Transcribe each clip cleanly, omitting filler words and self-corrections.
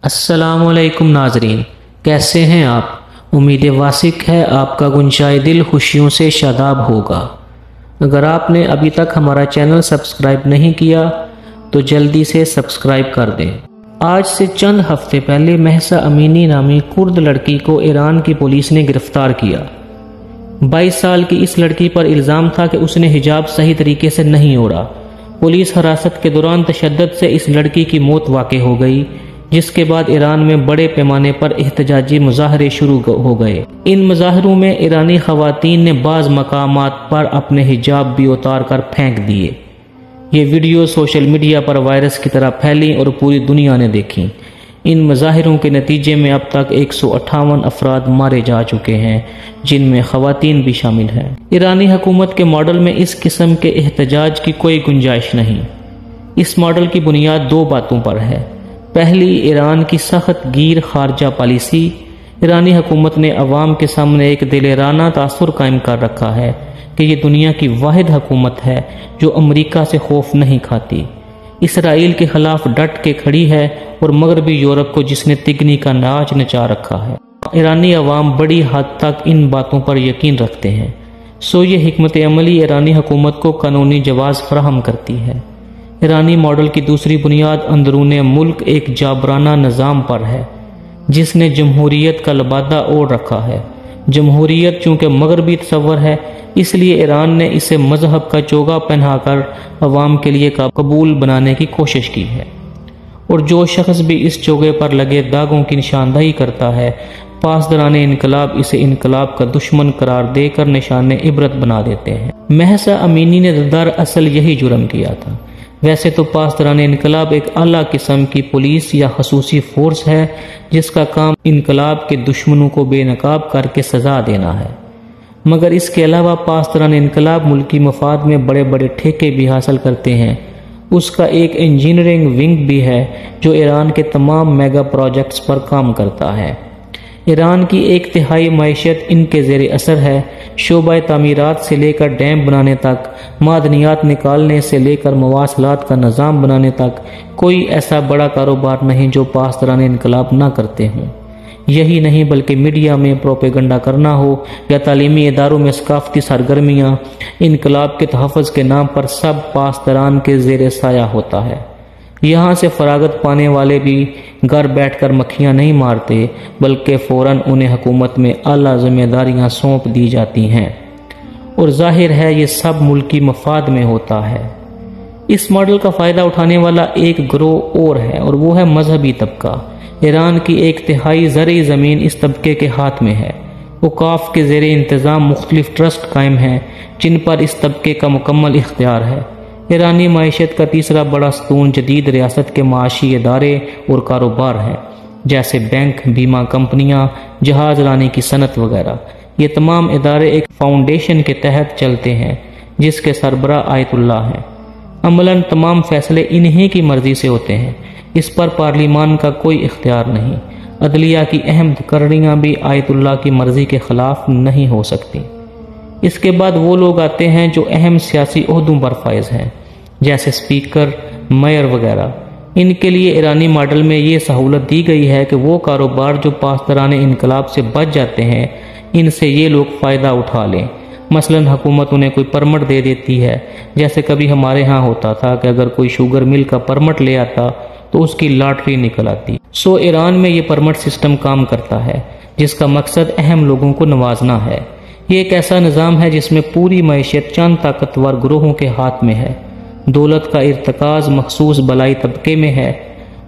السلام علیکم ناظرین، کیسے ہیں آپ؟ امید واسق ہے آپ کا گنجائے دل خوشیوں سے شاداب ہوگا۔ اگر آپ نے ابھی تک ہمارا چینل سبسکرائب نہیں کیا تو جلدی سے سبسکرائب کر دیں۔ آج سے چند ہفتے پہلے مہسا امینی نامی کرد لڑکی کو ایران کی پولیس نے گرفتار کیا۔ 22 سال کی اس لڑکی پر الزام تھا کہ اس نے حجاب صحیح طریقے سے نہیں اوڑھا۔ پولیس حراست کے دوران تشدد سے اس لڑکی کی موت واقع ہو گئی، جس کے بعد ایران میں بڑے پیمانے پر احتجاجی مظاہرے شروع ہو گئے۔ ان مظاہروں میں ایرانی خواتین نے بعض مقامات پر اپنے حجاب بھی اتار کر پھینک دیے۔ یہ ویڈیو سوشل میڈیا پر وائرس کی طرح پھیلی اور پوری دنیا نے دیکھی۔ ان مظاہروں کے نتیجے میں اب تک 158 افراد مارے جا چکے ہیں، جن میں خواتین بھی شامل ہیں۔ ایرانی حکومت کے ماڈل میں اس قسم کے احتجاج کی کوئی گنجائش نہیں۔ اس ماڈل کی بنیاد دو باتوں پر ہے۔ پہلی، ایران کی سخت گیر خارجہ پالیسی۔ ایرانی حکومت نے عوام کے سامنے ایک دلیرانہ تاثر قائم کر رکھا ہے کہ یہ دنیا کی واحد حکومت ہے جو امریکہ سے خوف نہیں کھاتی، اسرائیل کے خلاف ڈٹ کے کھڑی ہے اور مغربی یورپ کو جس نے تگنی کا ناچ نچا رکھا ہے۔ ایرانی عوام بڑی حد تک ان باتوں پر یقین رکھتے ہیں، سو یہ حکمت عملی ایرانی حکومت کو قانونی جواز فراہم کرتی ہے۔ ایرانی ماڈل کی دوسری بنیاد اندرون ملک ایک جابرانہ نظام پر ہے، جس نے جمہوریت کا لبادہ اوڑھ رکھا ہے۔ جمہوریت چونکہ مغربی تصور ہے، اس لیے ایران نے اسے مذہب کا چوگا پہنا کر عوام کے لیے قبول بنانے کی کوشش کی ہے، اور جو شخص بھی اس چوگے پر لگے داغوں کی نشاندہی کرتا ہے، پاسداران انقلاب اسے انقلاب کا دشمن قرار دے کر نشان عبرت بنا دیتے ہیں۔ مہسا امینی نے دراصل یہی جرم کیا تھا۔ ویسے تو پاسداران انقلاب ایک اعلیٰ قسم کی پولیس یا خصوصی فورس ہے جس کا کام انقلاب کے دشمنوں کو بے نقاب کر کے سزا دینا ہے، مگر اس کے علاوہ پاسداران انقلاب ملکی مفاد میں بڑے بڑے ٹھیکے بھی حاصل کرتے ہیں۔ اس کا ایک انجینئرنگ ونگ بھی ہے جو ایران کے تمام میگا پروجیکٹس پر کام کرتا ہے۔ ایران کی 1/3 معیشت ان کے زیر اثر ہے۔ شعبہ تعمیرات سے لے کر ڈیم بنانے تک، معدنیات نکالنے سے لے کر مواصلات کا نظام بنانے تک، کوئی ایسا بڑا کاروبار نہیں جو پاسداران انقلاب نہ کرتے ہوں۔ یہی نہیں بلکہ میڈیا میں پروپیگنڈا کرنا ہو یا تعلیمی اداروں میں ثقافتی سرگرمیاں، انقلاب کے تحفظ کے نام پر سب پاسداران کے زیر سایہ ہوتا ہے۔ یہاں سے فراغت پانے والے بھی گھر بیٹھ کر مکھیاں نہیں مارتے، بلکہ فوراً انہیں حکومت میں اعلیٰ ذمہ داریاں سونپ دی جاتی ہیں، اور ظاہر ہے یہ سب ملکی مفاد میں ہوتا ہے۔ اس ماڈل کا فائدہ اٹھانے والا ایک گروہ اور ہے، اور وہ ہے مذہبی طبقہ۔ ایران کی 1/3 زرعی زمین اس طبقے کے ہاتھ میں ہے۔ اوقاف کے زیر انتظام مختلف ٹرسٹ قائم ہیں جن پر اس طبقے کا مکمل اختیار ہے۔ ایرانی معیشت کا تیسرا بڑا ستون جدید ریاست کے معاشی ادارے اور کاروبار ہیں، جیسے بینک، بیمہ کمپنیاں، جہاز رانی کی صنعت وغیرہ۔ یہ تمام ادارے ایک فاؤنڈیشن کے تحت چلتے ہیں جس کے سربراہ آیت اللہ ہیں۔ عملاً تمام فیصلے انہی کی مرضی سے ہوتے ہیں، اس پر پارلیمان کا کوئی اختیار نہیں۔ عدلیہ کی اہم تقرریاں بھی آیت اللہ کی مرضی کے خلاف نہیں ہو سکتی۔ اس کے بعد وہ لوگ آتے ہیں جو اہم سیاسی عہدوں پر فائز ہیں، جیسے اسپیکر، میئر وغیرہ۔ ان کے لیے ایرانی ماڈل میں یہ سہولت دی گئی ہے کہ وہ کاروبار جو پاسداران انقلاب سے بچ جاتے ہیں، ان سے یہ لوگ فائدہ اٹھا لیں۔ مثلاً حکومت انہیں کوئی پرمٹ دے دیتی ہے، جیسے کبھی ہمارے ہاں ہوتا تھا کہ اگر کوئی شوگر مل کا پرمٹ لے آتا تو اس کی لاٹری نکل آتی۔ سو ایران میں یہ پرمٹ سسٹم کام کرتا ہے، جس کا مقصد اہم لوگوں کو نوازنا ہے۔ یہ ایک ایسا نظام ہے جس میں پوری معیشت چند طاقتور گروہوں کے ہاتھ میں ہے، دولت کا ارتکاز مخصوص بلائی طبقے میں ہے،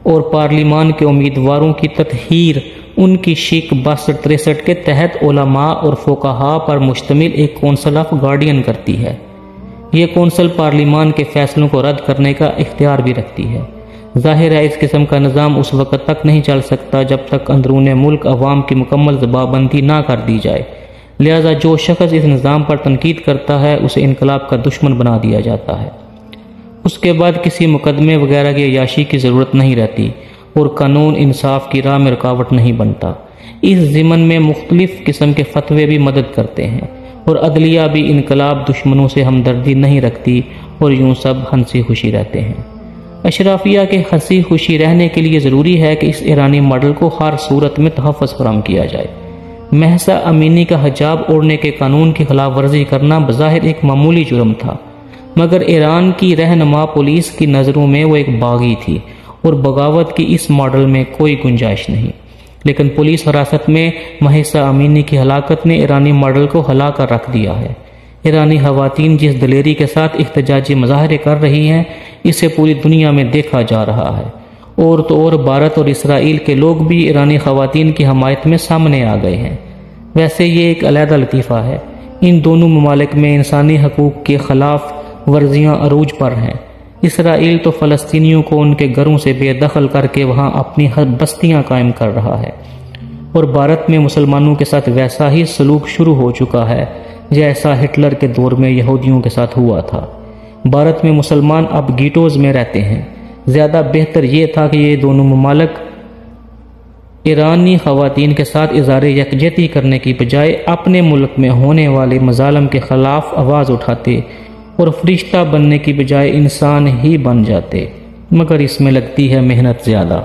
اور پارلیمان کے امیدواروں کی تطہیر ان کی شک 62-63 کے تحت علماء اور فقہاء پر مشتمل ایک کونسل آف گارڈین کرتی ہے۔ یہ کونسل پارلیمان کے فیصلوں کو رد کرنے کا اختیار بھی رکھتی ہے۔ ظاہر ہے اس قسم کا نظام اس وقت تک نہیں چل سکتا جب تک اندرون ملک عوام کی مکمل ضبابندی نہ کر دی جائے، لہذا جو شخص اس نظام پر تنقید کرتا ہے اسے انقلاب کا دشمن بنا دیا جاتا ہے۔ اس کے بعد کسی مقدمے وغیرہ کی عیاشی کی ضرورت نہیں رہتی، اور قانون انصاف کی راہ میں رکاوٹ نہیں بنتا۔ اس ضمن میں مختلف قسم کے فتوے بھی مدد کرتے ہیں، اور عدلیہ بھی انقلاب دشمنوں سے ہمدردی نہیں رکھتی، اور یوں سب ہنسی خوشی رہتے ہیں۔ اشرافیہ کے ہنسی خوشی رہنے کے لیے ضروری ہے کہ اس ایرانی ماڈل کو ہر صورت میں تحفظ فراہم کیا جائے۔ مہسا امینی کا حجاب اوڑھنے کے قانون کی خلاف ورزی کرنا بظاہر ایک معمولی جرم تھا، مگر ایران کی رہنما پولیس کی نظروں میں وہ ایک باغی تھی اور بغاوت کی اس ماڈل میں کوئی گنجائش نہیں۔ لیکن پولیس حراست میں مہسا امینی کی ہلاکت نے ایرانی ماڈل کو ہلا کر رکھ دیا ہے۔ ایرانی خواتین جس دلیری کے ساتھ احتجاجی مظاہرے کر رہی ہیں، اسے پوری دنیا میں دیکھا جا رہا ہے، اور تو اور بھارت اور اسرائیل کے لوگ بھی ایرانی خواتین کی حمایت میں سامنے آ گئے ہیں۔ ویسے یہ ایک علیحدہ لطیفہ ہے، ان دونوں ممالک میں انسانی حقوق کے خلاف ورزیاں عروج پر ہیں۔ اسرائیل تو فلسطینیوں کو ان کے گھروں سے بے دخل کر کے وہاں اپنی بستیاں قائم کر رہا ہے، اور بھارت میں مسلمانوں کے ساتھ ویسا ہی سلوک شروع ہو چکا ہے جیسا ہٹلر کے دور میں یہودیوں کے ساتھ ہوا تھا۔ بھارت میں مسلمان اب گیٹوز میں رہتے ہیں۔ زیادہ بہتر یہ تھا کہ یہ دونوں ممالک ایرانی خواتین کے ساتھ اظہار یکجہتی کرنے کی بجائے اپنے ملک میں ہونے والے مظالم کے خلاف آواز اٹھاتے اور فرشتہ بننے کی بجائے انسان ہی بن جاتے، مگر اس میں لگتی ہے محنت زیادہ۔